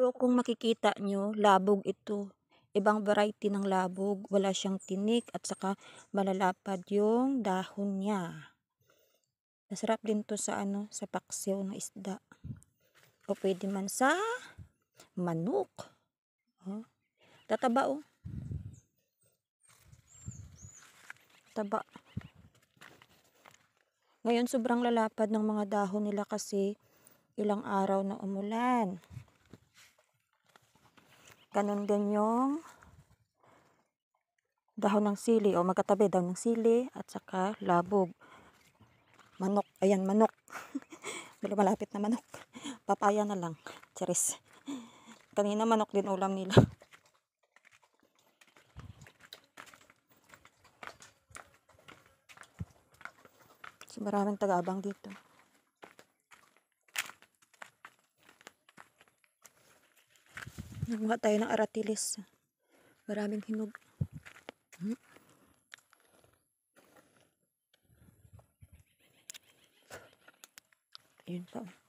So, kung makikita nyo, labog ito. Ibang variety ng labog. Wala siyang tinik at saka malalapad yung dahon niya. Masarap din to sa sa paksiw ng isda. O pwede man sa manok. Oh, tataba oh. Taba. Ngayon sobrang lalapad ng mga dahon nila kasi ilang araw na umulan. Ganon din yung dahon ng sili o magkatabi dahon ng sili at saka labog. Manok, ayan manok. May malapit na manok. Papaya na lang. Charis. Kanina manok din ulam nila. So, maraming taga-abang dito. Nagmuha tayo ng aratilis. Maraming hinog. Ayun pa.